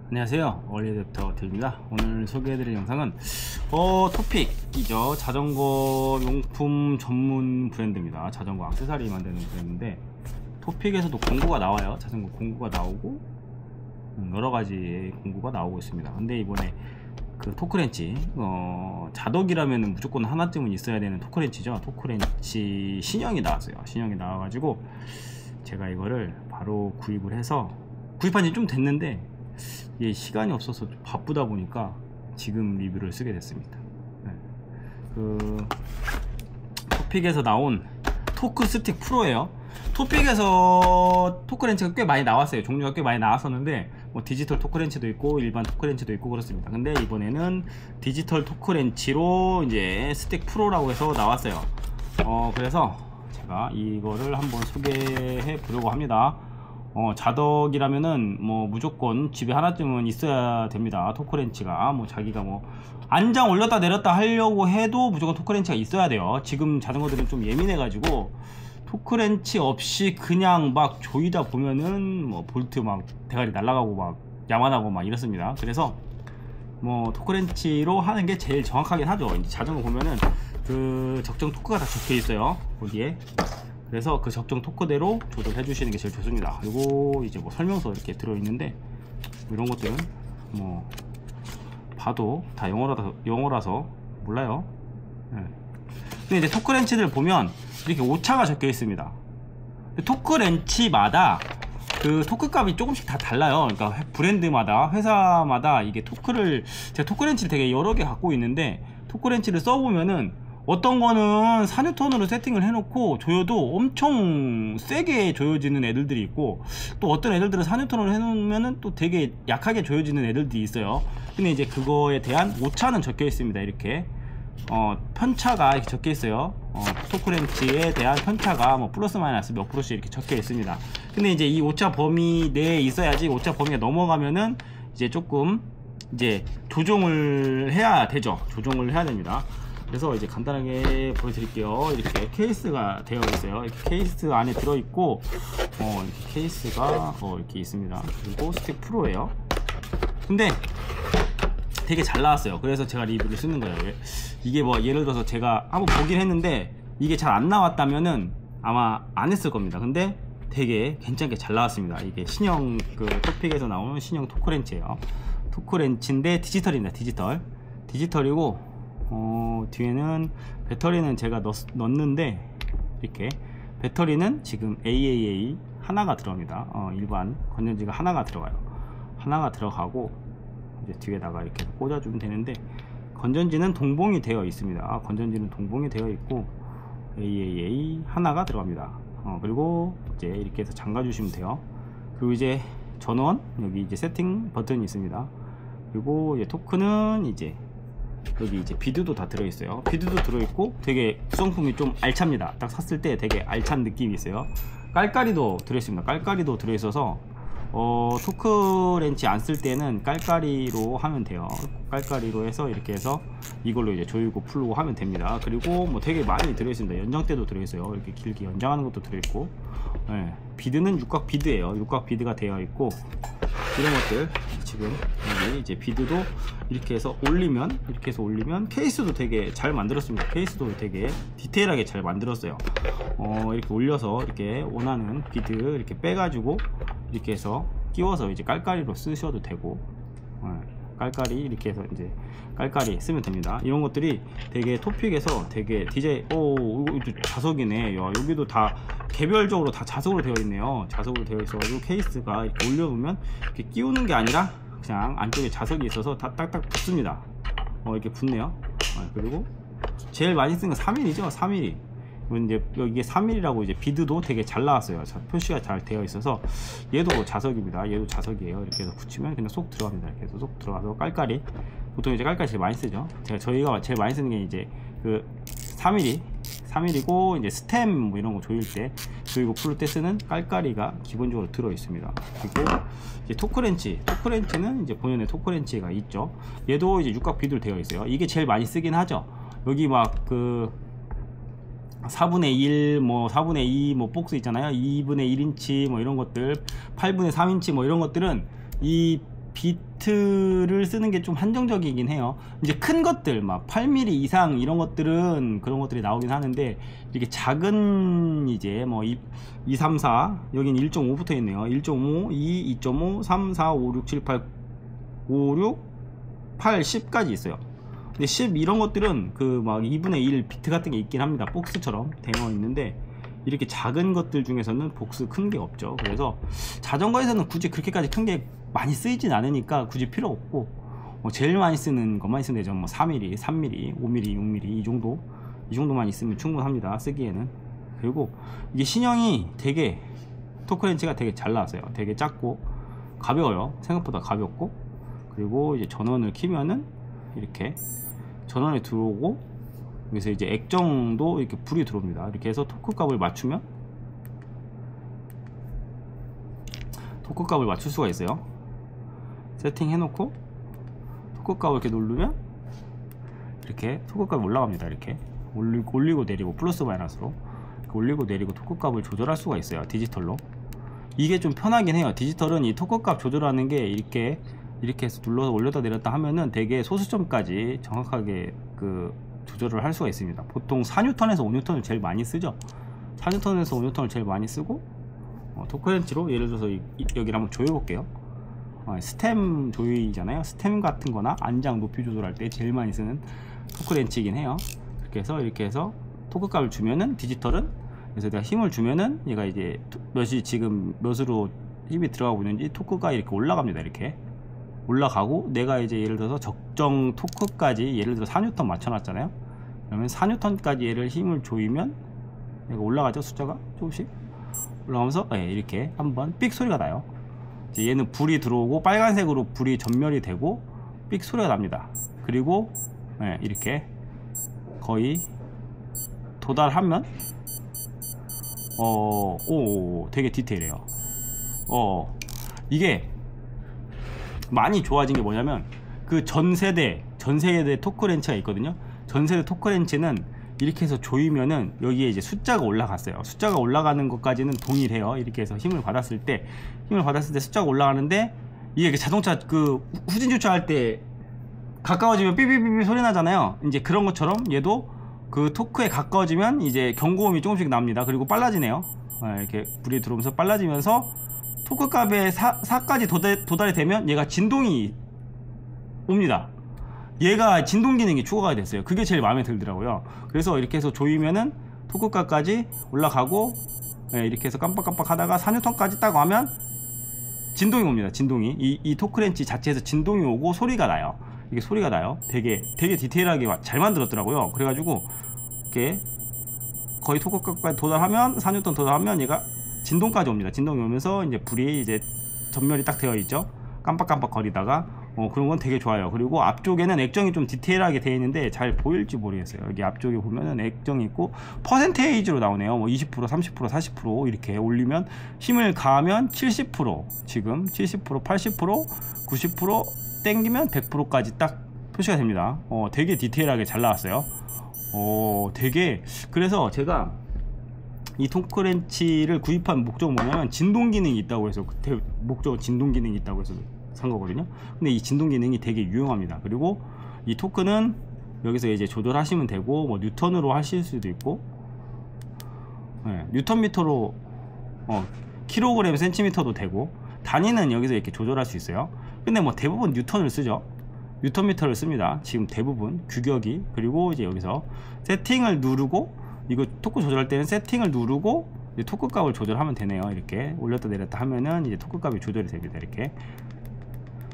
안녕하세요, 어린이부터 드립니다. 오늘 소개해드릴 영상은 토픽이죠. 자전거 용품 전문 브랜드입니다. 자전거 액세서리 만드는 브랜드인데, 토픽에서도 공구가 나와요. 자전거 공구가 나오고 여러가지 공구가 나오고 있습니다. 근데 이번에 그 토크렌치, 자덕이라면 무조건 하나쯤은 있어야 되는 토크렌치죠. 토크렌치 신형이 나왔어요. 신형이 나와가지고 제가 이거를 바로 구입을 해서, 구입한 지 좀 됐는데 이게 시간이 없어서 좀 바쁘다 보니까 지금 리뷰를 쓰게 됐습니다. 네. 그 토픽에서 나온 토크 스틱 프로예요. 토픽에서 토크렌치가 꽤 많이 나왔어요. 종류가 꽤 많이 나왔었는데 뭐 디지털 토크렌치도 있고 일반 토크렌치도 있고 그렇습니다. 근데 이번에는 디지털 토크렌치로 이제 스틱 프로라고 해서 나왔어요. 그래서 제가 이거를 한번 소개해 보려고 합니다. 자덕이라면은 뭐 무조건 집에 하나쯤은 있어야 됩니다. 토크렌치가 뭐 자기가 뭐 안장 올렸다 내렸다 하려고 해도 무조건 토크렌치가 있어야 돼요. 지금 자전거들은 좀 예민해 가지고 토크렌치 없이 그냥 막 조이다 보면은 뭐 볼트 막 대가리 날아가고 막 야만하고 막 이렇습니다. 그래서 뭐 토크렌치로 하는 게 제일 정확하긴 하죠. 이제 자전거 보면은 그 적정 토크가 다 적혀 있어요, 거기에. 그래서 그 적정 토크대로 조절해 주시는 게 제일 좋습니다. 그리고 이제 뭐 설명서 이렇게 들어 있는데 이런 것들은 뭐 봐도 다 영어라서 몰라요. 네. 근데 이제 토크렌치들 보면 이렇게 오차가 적혀 있습니다. 토크렌치마다 그 토크 값이 조금씩 다 달라요. 그러니까 브랜드마다, 회사마다 이게 제가 토크렌치를 되게 여러 개 갖고 있는데, 토크렌치를 써보면은 어떤 거는 4N으로 세팅을 해놓고 조여도 엄청 세게 조여지는 애들들이 있고, 또 어떤 애들들은 4N으로 해놓으면은 또 되게 약하게 조여지는 애들들이 있어요. 근데 이제 그거에 대한 오차는 적혀 있습니다. 이렇게 편차가 이렇게 적혀 있어요. 토크렌치에 대한 편차가 뭐 플러스 마이너스 몇 프로씩 이렇게 적혀 있습니다. 근데 이제 이 오차 범위 내에 있어야지, 오차 범위가 넘어가면은 이제 조금 이제 조정을 해야 되죠. 조정을 해야 됩니다. 그래서 이제 간단하게 보여드릴게요. 이렇게 케이스가 되어 있어요. 이렇게 케이스 안에 들어있고, 이렇게 케이스가 이렇게 있습니다. 그리고 스틱 프로예요. 근데 되게 잘 나왔어요. 그래서 제가 리뷰를 쓰는 거예요. 이게 뭐 예를 들어서 제가 한번 보긴 했는데 이게 잘 안 나왔다면은 아마 안 했을 겁니다. 근데 되게 괜찮게 잘 나왔습니다. 이게 신형, 그 토픽에서 나오는 신형 토크렌치예요. 토크렌치인데 디지털입니다. 디지털이고, 뒤에는 배터리는 제가 넣었는데, 이렇게 배터리는 지금 AAA 하나가 들어갑니다. 일반 건전지가 하나가 들어가요. 하나가 들어가고 이제 뒤에다가 이렇게 꽂아주면 되는데, 건전지는 동봉이 되어 있습니다. 건전지는 동봉이 되어 있고 AAA 하나가 들어갑니다. 그리고 이제 이렇게 해서 잠가 주시면 돼요. 그리고 이제 전원, 여기 이제 세팅 버튼이 있습니다. 그리고 이제 토크는 이제 여기 이제 비드도 다 들어있어요. 비드도 들어있고 되게 구성품이 좀 알찹니다. 딱 샀을 때 되게 알찬 느낌이 있어요. 깔깔이도 들어있습니다. 깔깔이도 들어있어서 토크렌치 안 쓸 때는 깔깔이로 하면 돼요. 깔깔이로 해서 이렇게 해서 이걸로 이제 조이고 풀고 하면 됩니다. 그리고 뭐 되게 많이 들어있습니다. 연장대도 들어있어요. 이렇게 길게 연장하는 것도 들어있고, 네. 비드는 육각 비드예요. 육각 비드가 되어 있고, 이런 것들 지금 여기 이제 비드도 이렇게 해서 올리면, 이렇게 해서 올리면, 케이스도 되게 잘 만들었습니다. 케이스도 되게 디테일하게 잘 만들었어요. 이렇게 올려서 이렇게 원하는 비드 이렇게 빼가지고 이렇게 해서 끼워서 이제 깔깔이로 쓰셔도 되고, 깔깔이 이렇게 해서 이제 깔깔이 쓰면 됩니다. 이런 것들이 되게 토픽에서 되게 이거 자석이네. 야, 여기도 다 개별적으로 다 자석으로 되어 있네요. 자석으로 되어 있어가지고 케이스가 이렇게 올려보면 이렇게 끼우는 게 아니라 그냥 안쪽에 자석이 있어서 다 딱딱 붙습니다. 이렇게 붙네요. 그리고 제일 많이 쓰는 건 3mm죠. 3mm. 이제 이게 3mm라고 이제 비드도 되게 잘 나왔어요. 표시가 잘 되어 있어서 얘도 자석입니다. 얘도 자석이에요. 이렇게 해서 붙이면 그냥 쏙 들어갑니다. 이렇게 해서 쏙 들어가서 깔깔이, 보통 이제 깔깔이 제일 많이 쓰죠. 저희가 제일 많이 쓰는 게 이제 그 3mm고 이제 스템 뭐 이런 거 조일 때, 조이고 풀 때 쓰는 깔깔이가 기본적으로 들어 있습니다. 그리고 이제 토크렌치는 이제 본연의 토크렌치가 있죠. 얘도 이제 육각 비드로 되어 있어요. 이게 제일 많이 쓰긴 하죠. 여기 막 그 4분의 1, 뭐 4분의 2, 뭐 복스 있잖아요. 2분의 1인치 뭐 이런 것들, 8분의 3인치 뭐 이런 것들은 이 비트 비트를 쓰는 게 좀 한정적이긴 해요. 이제 큰 것들 막 8mm 이상 이런 것들은 그런 것들이 나오긴 하는데, 이렇게 작은 이제 뭐 2, 3, 4 여긴 1.5 붙어 있네요. 1.5, 2, 2.5, 3, 4, 5, 6, 7, 8, 5, 6, 8, 10까지 있어요. 근데 10 이런 것들은 그 막 2분의 1 비트 같은 게 있긴 합니다. 복스처럼 되어 있는데, 이렇게 작은 것들 중에서는 복스 큰 게 없죠. 그래서 자전거에서는 굳이 그렇게까지 큰 게 많이 쓰이진 않으니까 굳이 필요 없고, 제일 많이 쓰는 것만 있으면 되죠. 뭐 4mm, 3mm, 5mm, 6mm 이 정도만 있으면 충분합니다, 쓰기에는. 그리고 이게 신형이 되게 토크렌치가 되게 잘 나왔어요. 되게 작고 가벼워요. 생각보다 가볍고. 그리고 이제 전원을 키면은 이렇게 전원이 들어오고, 여기서 이제 액정도 이렇게 불이 들어옵니다. 이렇게 해서 토크값을 맞추면 토크값을 맞출 수가 있어요. 세팅 해놓고 토크값을 이렇게 누르면 이렇게 토크값이 올라갑니다. 이렇게 올리고 내리고 플러스 마이너스로 올리고 내리고 토크값을 조절할 수가 있어요, 디지털로. 이게 좀 편하긴 해요. 디지털은 이 토크값 조절하는 게 이렇게 해서 눌러서 올렸다 내렸다 하면은 되게 소수점까지 정확하게 그 조절을 할 수가 있습니다. 보통 4N에서 5N을 제일 많이 쓰죠. 4N에서 5N을 제일 많이 쓰고, 토크렌치로 예를 들어서 여기를 한번 조여 볼게요. 스템 조이잖아요. 스템 같은 거나 안장 높이 조절할 때 제일 많이 쓰는 토크렌치이긴 해요. 이렇게 해서 토크값을 주면은 디지털은, 그래서 내가 힘을 주면은 얘가 이제 몇이 지금 몇으로 힘이 들어가고 있는지 토크가 이렇게 올라갑니다. 이렇게 올라가고, 내가 이제 예를 들어서 적정 토크까지 예를 들어 4N 맞춰놨잖아요. 그러면 4N까지 얘를 힘을 조이면 얘가 올라가죠. 숫자가 조금씩 올라가면서 이렇게 한번 삑 소리가 나요. 이제 얘는 불이 들어오고 빨간색으로 불이 전멸이 되고 삑 소리가 납니다. 그리고 이렇게 거의 도달하면 되게 디테일해요. 이게 많이 좋아진 게 뭐냐면, 그 전세대 토크렌치가 있거든요. 전세대 토크렌치는 이렇게 해서 조이면은 여기에 이제 숫자가 올라갔어요. 숫자가 올라가는 것까지는 동일해요. 이렇게 해서 힘을 받았을 때 숫자가 올라가는데, 이게 자동차 그 후진 주차할 때 가까워지면 삐삐삐삐 소리 나잖아요. 이제 그런 것처럼 얘도 그 토크에 가까워지면 이제 경고음이 조금씩 납니다. 그리고 빨라지네요. 이렇게 불이 들어오면서 빨라지면서 토크 값에 4까지 도달이 되면 얘가 진동이 옵니다. 얘가 진동 기능이 추가가 됐어요. 그게 제일 마음에 들더라고요. 그래서 이렇게 해서 조이면은 토크 값까지 올라가고, 이렇게 해서 깜빡깜빡 하다가 4N까지 딱 와면 진동이 옵니다. 진동이 이 토크렌치 자체에서 진동이 오고 소리가 나요. 이게 소리가 나요. 되게 디테일하게 잘 만들었더라고요. 그래가지고 이렇게 거의 토크 값까지 도달하면 4N 도달하면 얘가 진동까지 옵니다. 진동이 오면서 이제 불이 이제 전멸이 딱 되어 있죠. 깜빡깜빡 거리다가 그런 건 되게 좋아요. 그리고 앞쪽에는 액정이 좀 디테일하게 되어 있는데 잘 보일지 모르겠어요. 여기 앞쪽에 보면은 액정이 있고 퍼센테이지로 나오네요. 뭐 20%, 30%, 40% 이렇게 올리면 힘을 가하면 70%, 지금 70%, 80%, 90% 땡기면 100%까지 딱 표시가 됩니다. 되게 디테일하게 잘 나왔어요. 그래서 제가 이 토크렌치를 구입한 목적은 뭐냐면, 진동 기능이 있다고 해서, 그때 목적은 진동 기능이 있다고 해서 산 거거든요. 근데 이 진동 기능이 되게 유용합니다. 그리고 이 토크는 여기서 이제 조절하시면 되고, 뭐 뉴턴으로 하실 수도 있고, 뉴턴 미터로 킬로그램 센티미터도 되고, 단위는 여기서 이렇게 조절할 수 있어요. 근데 뭐 대부분 뉴턴을 쓰죠. 뉴턴 미터를 씁니다. 지금 대부분 규격이. 그리고 이제 여기서 세팅을 누르고, 이거 토크 조절할 때는 세팅을 누르고 이제 토크 값을 조절하면 되네요. 이렇게 올렸다 내렸다 하면은 이제 토크 값이 조절이 됩니다. 이렇게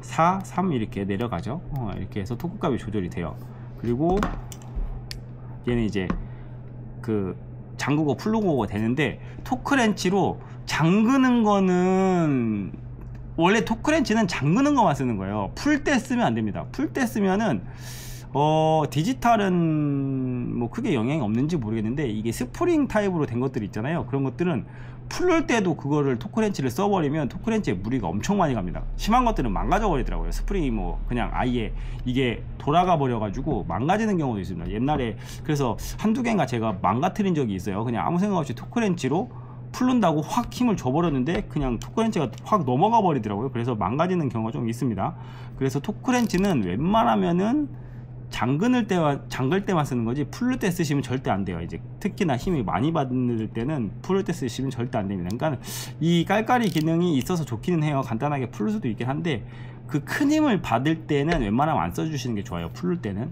4, 3 이렇게 내려가죠. 이렇게 해서 토크 값이 조절이 돼요. 그리고 얘는 이제 그 잠그고 풀고 되는데, 토크렌치로 잠그는 거는 원래 토크렌치는 잠그는 것만 쓰는 거예요. 풀 때 쓰면 안 됩니다. 풀 때 쓰면은 디지털은 뭐 크게 영향이 없는지 모르겠는데, 이게 스프링 타입으로 된 것들 있잖아요. 그런 것들은 풀을 때도 그거를 토크렌치를 써버리면 토크렌치에 무리가 엄청 많이 갑니다. 심한 것들은 망가져 버리더라고요. 스프링이 뭐 그냥 아예 이게 돌아가 버려 가지고 망가지는 경우도 있습니다. 옛날에 그래서 한두 개인가 제가 망가뜨린 적이 있어요. 그냥 아무 생각 없이 토크렌치로 풀른다고 확 힘을 줘버렸는데 그냥 토크렌치가 확 넘어가 버리더라고요. 그래서 망가지는 경우가 좀 있습니다. 그래서 토크렌치는 웬만하면은 잠글 때만 쓰는 거지 풀릴 때 쓰시면 절대 안 돼요. 이제 특히나 힘이 많이 받을 때는 풀릴 때 쓰시면 절대 안 됩니다. 그러니까 이 깔깔이 기능이 있어서 좋기는 해요. 간단하게 풀릴 수도 있긴 한데 그 큰 힘을 받을 때는 웬만하면 안 써주시는 게 좋아요. 풀릴 때는.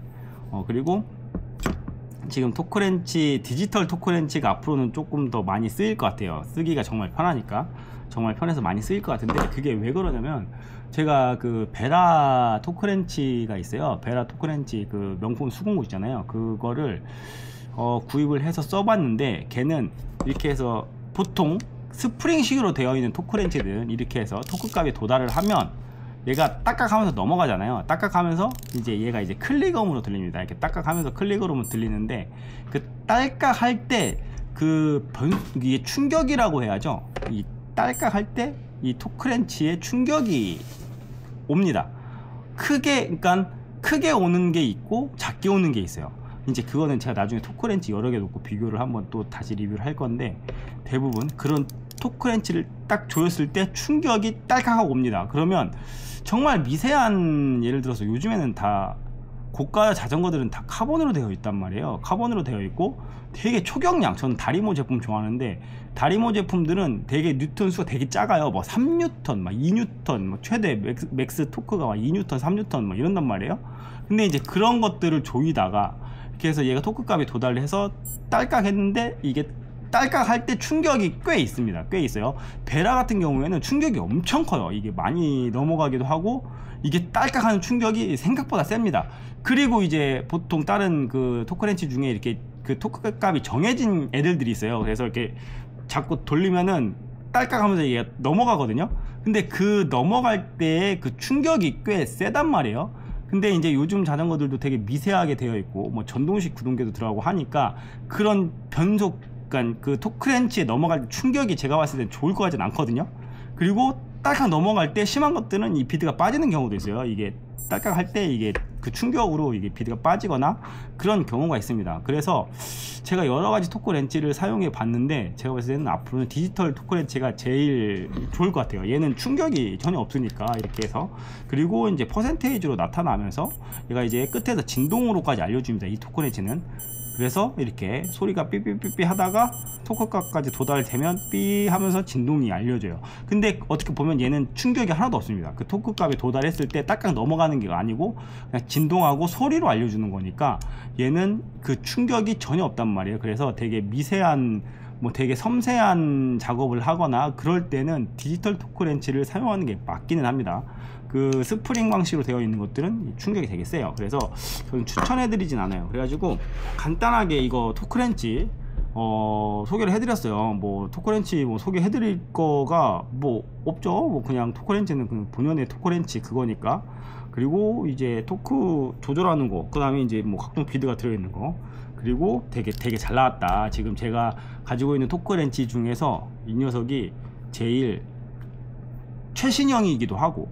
그리고 지금 토크렌치, 디지털 토크렌치가 앞으로는 조금 더 많이 쓰일 것 같아요. 쓰기가 정말 편하니까. 정말 편해서 많이 쓰일 것 같은데, 그게 왜 그러냐면 제가 그 베라 토크렌치가 있어요. 베라 토크렌치 그 명품 수공구 있잖아요. 그거를 구입을 해서 써봤는데, 걔는 이렇게 해서 보통 스프링식으로 되어 있는 토크렌치들은 이렇게 해서 토크값에 도달을 하면 얘가 딱딱하면서 넘어가잖아요. 딱딱하면서 이제 얘가 이제 클릭음으로 들립니다. 이렇게 딱딱하면서 클릭음으로 들리는데, 그 딸깍할 때 이게 충격이라고 해야죠. 이 딸깍할 때 이 토크렌치에 충격이 옵니다. 그러니까 크게 오는 게 있고 작게 오는 게 있어요. 이제 그거는 제가 나중에 토크렌치 여러 개 놓고 비교를 한번 또 다시 리뷰를 할 건데, 대부분 그런 토크렌치를 딱 조였을 때 충격이 딸깍하고 옵니다. 그러면 정말 미세한, 예를 들어서 요즘에는 다 고가 자전거들은 다 카본으로 되어 있단 말이에요. 카본으로 되어 있고 되게 초경량, 저는 다리모 제품 좋아하는데 다리모 제품들은 되게 뉴턴 수가 되게 작아요. 뭐 3뉴턴, 막 2뉴턴, 뭐 최대 맥스 토크가 막 2뉴턴, 3뉴턴 막 이런단 말이에요. 근데 이제 그런 것들을 조이다가 이렇게 해서 얘가 토크값에 도달해서 딸깍했는데, 이게 딸깍할 때 충격이 꽤 있습니다. 꽤 있어요. 베라 같은 경우에는 충격이 엄청 커요. 이게 많이 넘어가기도 하고, 이게 딸깍하는 충격이 생각보다 셉니다. 그리고 이제 보통 다른 그 토크렌치 중에 이렇게 그 토크값이 정해진 애들이 있어요. 그래서 이렇게 자꾸 돌리면은 딸깍하면서 얘가 넘어가거든요. 근데 그 넘어갈 때 그 충격이 꽤 세단 말이에요. 근데 이제 요즘 자전거들도 되게 미세하게 되어 있고 뭐 전동식 구동계도 들어가고 하니까 그런 변속, 그러니까 그 토크렌치에 넘어갈 때 충격이 제가 봤을 땐 좋을 것 같진 않거든요. 그리고 딸깍 넘어갈 때 심한 것들은 이 비드가 빠지는 경우도 있어요. 이게 딸깍 할 때 이게 그 충격으로 이게 비드가 빠지거나 그런 경우가 있습니다. 그래서 제가 여러 가지 토크렌치를 사용해 봤는데, 제가 봤을 때는 앞으로는 디지털 토크렌치가 제일 좋을 것 같아요. 얘는 충격이 전혀 없으니까 이렇게 해서. 그리고 이제 퍼센테이지로 나타나면서 얘가 이제 끝에서 진동으로까지 알려줍니다. 이 토크렌치는. 그래서 이렇게 소리가 삐삐삐삐 하다가 토크값까지 도달되면 삐 하면서 진동이 알려줘요. 근데 어떻게 보면 얘는 충격이 하나도 없습니다. 그 토크값에 도달했을 때 딱딱 넘어가는 게 아니고 그냥 진동하고 소리로 알려주는 거니까 얘는 그 충격이 전혀 없단 말이에요. 그래서 되게 미세한, 뭐 되게 섬세한 작업을 하거나 그럴 때는 디지털 토크렌치를 사용하는 게 맞기는 합니다. 그 스프링 방식으로 되어 있는 것들은 충격이 되게 세요. 그래서 저는 추천해 드리진 않아요. 그래가지고 간단하게 이거 토크렌치 소개를 해드렸어요. 뭐 토크렌치 뭐 소개해 드릴 거가 뭐 없죠. 뭐 그냥 토크렌치는 그냥 본연의 토크렌치 그거니까. 그리고 이제 토크 조절하는 거, 그 다음에 이제 뭐 각종 비드가 들어있는 거, 그리고 되게 잘 나왔다. 지금 제가 가지고 있는 토크렌치 중에서 이 녀석이 제일 최신형이기도 하고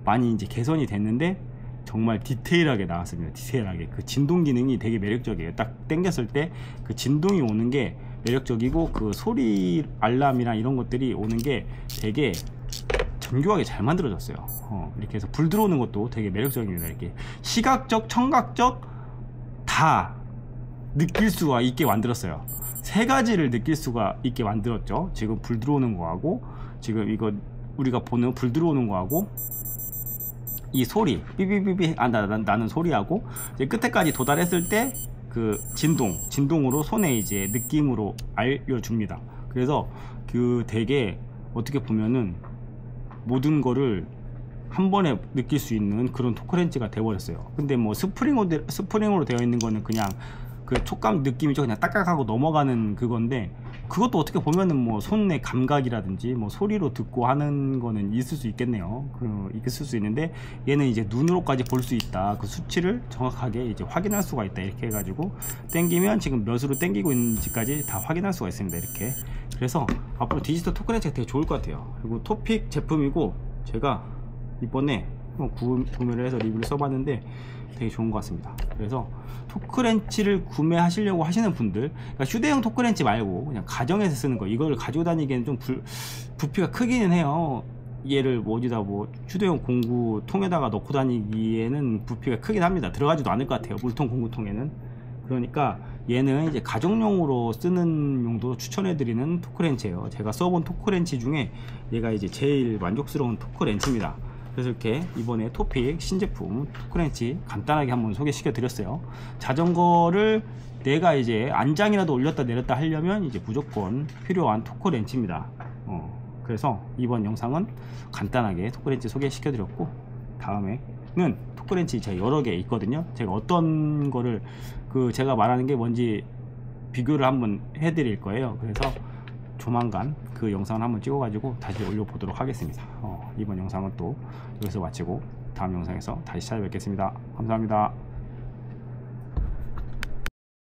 많이 이제 개선이 됐는데 정말 디테일하게 나왔습니다. 디테일하게 그 진동 기능이 되게 매력적이에요. 딱 당겼을 때 그 진동이 오는 게 매력적이고, 그 소리 알람이랑 이런 것들이 오는 게 되게 정교하게 잘 만들어졌어요. 이렇게 해서 불 들어오는 것도 되게 매력적입니다. 이렇게 시각적, 청각적 다 느낄 수가 있게 만들었어요. 세 가지를 느낄 수가 있게 만들었죠. 지금 불 들어오는 거하고, 지금 이거 우리가 보는 불 들어오는 거하고, 이 소리 삐삐삐삐 나는 소리하고, 이제 끝에까지 도달했을 때 그 진동으로 손에 이제 느낌으로 알려줍니다. 그래서 그 되게 어떻게 보면은 모든 거를 한 번에 느낄 수 있는 그런 토크렌치가 돼버렸어요. 근데 뭐 스프링으로 되어 있는 거는 그냥 그 촉감 느낌이죠. 그냥 딱딱하고 넘어가는 그건데, 그것도 어떻게 보면은 뭐 손의 감각이라든지 뭐 소리로 듣고 하는 거는 있을 수 있겠네요. 있을 수 있는데, 얘는 이제 눈으로까지 볼 수 있다. 그 수치를 정확하게 이제 확인할 수가 있다. 이렇게 해가지고 당기면 지금 몇으로 당기고 있는지까지 다 확인할 수가 있습니다. 이렇게. 그래서 앞으로 디지털 토크렌치가 되게 좋을 것 같아요. 그리고 토픽 제품이고, 제가 이번에 구매를 해서 리뷰를 써봤는데 되게 좋은 것 같습니다. 그래서 토크렌치를 구매하시려고 하시는 분들, 그러니까 휴대용 토크렌치 말고 그냥 가정에서 쓰는 거, 이걸 가지고 다니기에는 좀 부피가 크기는 해요. 얘를 어디다 뭐 휴대용 공구 통에다가 넣고 다니기에는 부피가 크긴 합니다. 들어가지도 않을 것 같아요, 물통 공구통에는. 그러니까 얘는 이제 가정용으로 쓰는 용도로 추천해드리는 토크렌치예요. 제가 써본 토크렌치 중에 얘가 이제 제일 만족스러운 토크렌치입니다. 그래서 이렇게 이번에 토픽 신제품 토크렌치 간단하게 한번 소개시켜 드렸어요. 자전거를 내가 이제 안장이라도 올렸다 내렸다 하려면 이제 무조건 필요한 토크렌치입니다. 그래서 이번 영상은 간단하게 토크렌치 소개시켜 드렸고, 다음에는 토크렌치 제가 여러 개 있거든요. 제가 어떤 거를 제가 말하는 게 뭔지 비교를 한번 해 드릴 거예요. 그래서 조만간 그 영상을 한번 찍어 가지고 다시 올려보도록 하겠습니다. 이번 영상은 또 여기서 마치고 다음 영상에서 다시 찾아뵙겠습니다. 감사합니다.